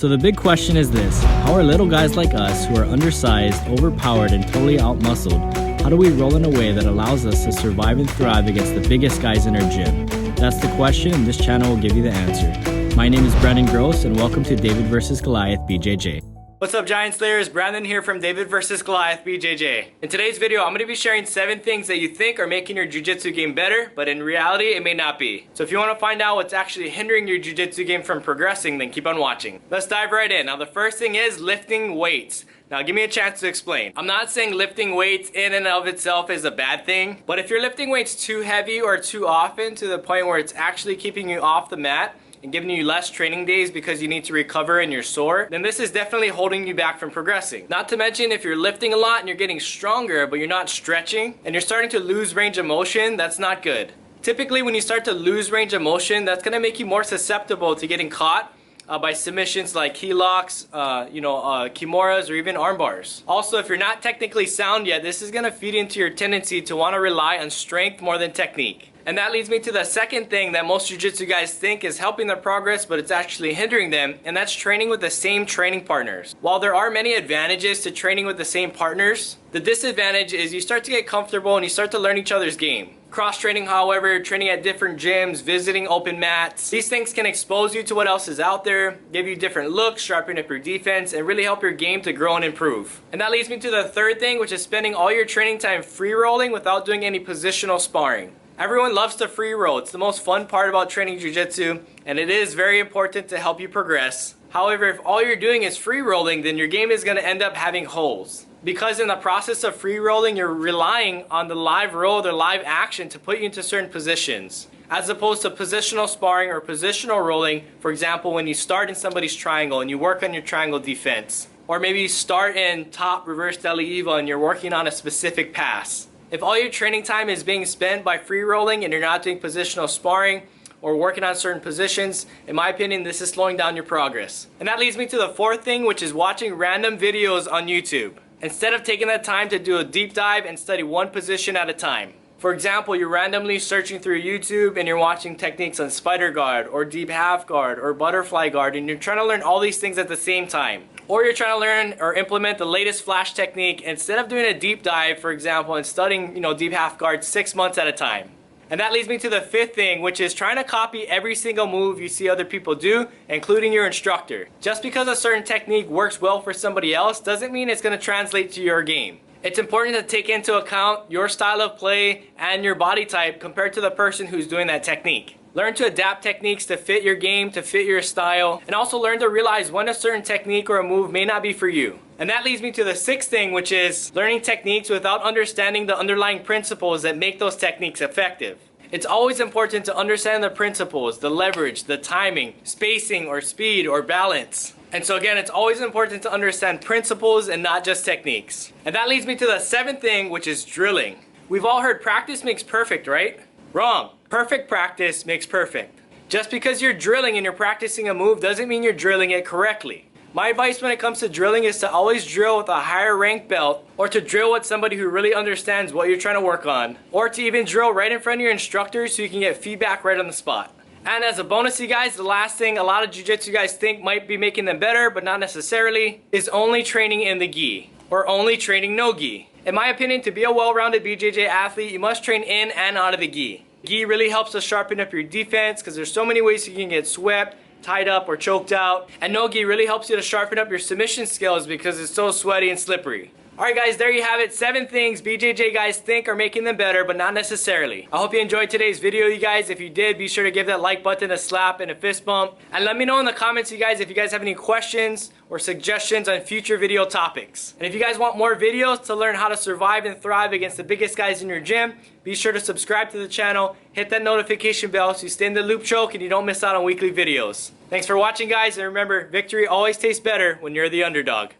So the big question is this: how are little guys like us who are undersized, overpowered, and totally outmuscled, how do we roll in a way that allows us to survive and thrive against the biggest guys in our gym? That's the question, and this channel will give you the answer. My name is Brandon Gross, and welcome to David vs. Goliath BJJ. What's up, Giant Slayers? Brandon here from David vs. Goliath BJJ. In today's video, I'm going to be sharing 7 things that you think are making your jiu-jitsu game better, but in reality, it may not be. So if you want to find out what's actually hindering your jiu-jitsu game from progressing, then keep on watching. Let's dive right in. Now, the first thing is lifting weights. Now, give me a chance to explain. I'm not saying lifting weights in and of itself is a bad thing, but if you're lifting weights too heavy or too often to the point where it's actually keeping you off the mat and giving you less training days because you need to recover and you're sore, then this is definitely holding you back from progressing. Not to mention, if you're lifting a lot and you're getting stronger, but you're not stretching and you're starting to lose range of motion, that's not good. Typically, when you start to lose range of motion, that's gonna make you more susceptible to getting caught by submissions like key locks, kimuras, or even arm bars. Also, if you're not technically sound yet, this is gonna feed into your tendency to wanna rely on strength more than technique. And that leads me to the second thing that most jiu-jitsu guys think is helping their progress, but it's actually hindering them, and that's training with the same training partners. While there are many advantages to training with the same partners, the disadvantage is you start to get comfortable and you start to learn each other's game. Cross-training, however, training at different gyms, visiting open mats, these things can expose you to what else is out there, give you different looks, sharpen up your defense, and really help your game to grow and improve. And that leads me to the third thing, which is spending all your training time free rolling without doing any positional sparring. Everyone loves to free roll. It's the most fun part about training jiu-jitsu, and it is very important to help you progress. However, if all you're doing is free rolling, then your game is going to end up having holes. Because in the process of free rolling, you're relying on the live roll, the live action to put you into certain positions. As opposed to positional sparring or positional rolling, for example, when you start in somebody's triangle and you work on your triangle defense. Or maybe you start in top reverse deli Eva and you're working on a specific pass. If all your training time is being spent by free rolling and you're not doing positional sparring or working on certain positions, in my opinion, this is slowing down your progress. And that leads me to the fourth thing, which is watching random videos on YouTube, instead of taking that time to do a deep dive and study one position at a time. For example, you're randomly searching through YouTube and you're watching techniques on spider guard or deep half guard or butterfly guard, and you're trying to learn all these things at the same time. Or you're trying to learn or implement the latest flash technique instead of doing a deep dive, for example, and studying, deep half guard 6 months at a time. And that leads me to the fifth thing, which is trying to copy every single move you see other people do, including your instructor. Just because a certain technique works well for somebody else doesn't mean it's going to translate to your game. It's important to take into account your style of play and your body type compared to the person who's doing that technique. Learn to adapt techniques to fit your game, to fit your style, and also learn to realize when a certain technique or a move may not be for you. And that leads me to the sixth thing, which is learning techniques without understanding the underlying principles that make those techniques effective. It's always important to understand the principles, the leverage, the timing, spacing or speed or balance. And so again, it's always important to understand principles and not just techniques. And that leads me to the seventh thing, which is drilling. We've all heard practice makes perfect, right? Wrong. Perfect practice makes perfect. Just because you're drilling and you're practicing a move doesn't mean you're drilling it correctly. My advice when it comes to drilling is to always drill with a higher ranked belt, or to drill with somebody who really understands what you're trying to work on, or to even drill right in front of your instructor so you can get feedback right on the spot. And as a bonus, you guys, the last thing a lot of jiu-jitsu guys think might be making them better, but not necessarily, is only training in the gi, or only training no gi. In my opinion, to be a well-rounded BJJ athlete, you must train in and out of the gi. Gi really helps to sharpen up your defense because there's so many ways you can get swept, tied up, or choked out. And no gi really helps you to sharpen up your submission skills because it's so sweaty and slippery. Alright guys, there you have it. 7 things BJJ guys think are making them better, but not necessarily. I hope you enjoyed today's video, you guys. If you did, be sure to give that like button a slap and a fist bump. And let me know in the comments, you guys, if you guys have any questions or suggestions on future video topics. And if you guys want more videos to learn how to survive and thrive against the biggest guys in your gym, be sure to subscribe to the channel, hit that notification bell so you stay in the loop choke and you don't miss out on weekly videos. Thanks for watching, guys, and remember, victory always tastes better when you're the underdog.